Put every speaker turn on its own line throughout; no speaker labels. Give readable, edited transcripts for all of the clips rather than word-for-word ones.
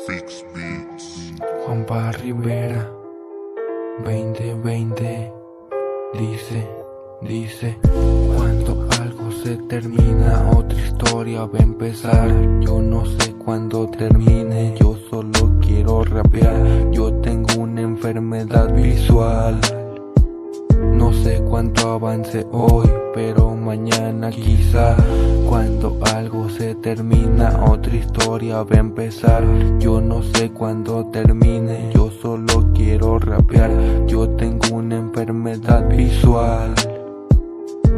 Fix Beats.
Juanpa Rivera 2020 dice cuando algo se termina, otra historia va a empezar. Yo no sé cuándo termine, yo solo quiero rapear. Yo tengo una enfermedad visual. No sé cuánto avance hoy, pero mañana quizá. Cuando algo se termina, otra historia va a empezar. Yo no sé cuándo termine, yo solo quiero rapear. Yo tengo una enfermedad visual.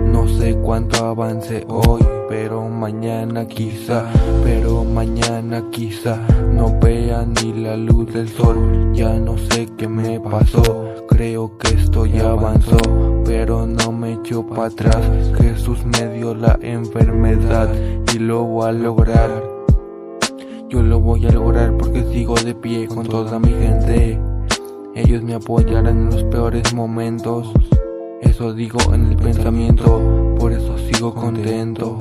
No sé cuánto avance hoy, pero mañana quizá. No vea ni la luz del sol. Ya no sé qué me pasó. Creo que esto ya avanzó, pero no me echo para atrás. Jesús me dio la enfermedad y lo voy a lograr. Yo lo voy a lograr porque sigo de pie con toda mi gente. Ellos me apoyarán en los peores momentos. Eso digo en el pensamiento, por eso sigo contento.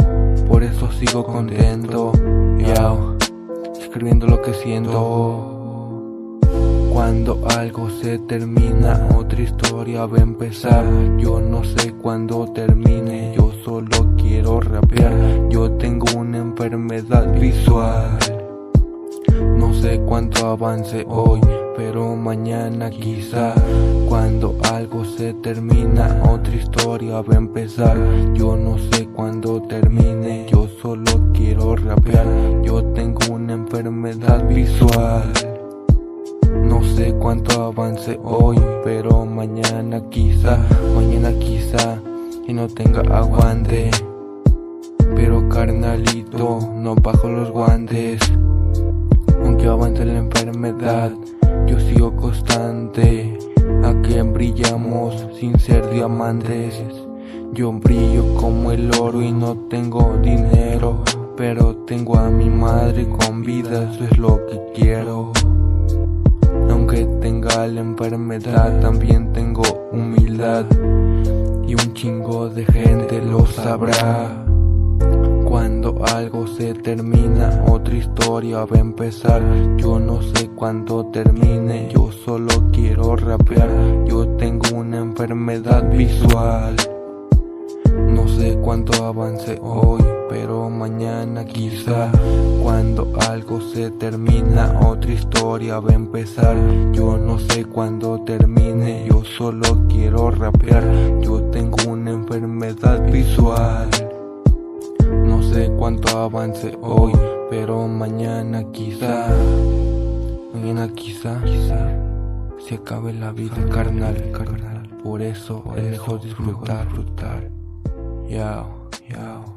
Yao, escribiendo lo que siento. Cuando algo se termina, otra historia va a empezar. Yo no sé cuándo termine, yo solo quiero rapear. Yo tengo una enfermedad visual. No sé cuánto avance hoy, pero mañana quizá. Cuando algo se termina, otra historia va a empezar. Yo no sé cuándo termine, yo solo quiero rapear. Yo tengo una enfermedad visual. No sé cuánto avance hoy, pero mañana quizá y no tenga aguante. Pero carnalito, no bajo los guantes. Aunque avance la enfermedad, yo sigo constante. Aquí brillamos sin ser diamantes. Yo brillo como el oro y no tengo dinero, pero tengo a mi madre con vida, eso es lo que quiero. Aunque tenga la enfermedad, también tengo humildad. Y un chingo de gente lo sabrá. Cuando algo se termina, otra historia va a empezar. Yo no sé cuándo termine, yo solo quiero rapear. Yo tengo una enfermedad visual. No sé cuánto avance hoy, pero mañana quizá. Cuando algo se termina, otra historia va a empezar. Yo no sé cuándo termine, yo solo quiero rapear. Yo tengo una enfermedad visual. No sé cuánto avance hoy, pero mañana quizá. Se acabe la vida, carnal. Por eso es mejor disfrutar. Yao.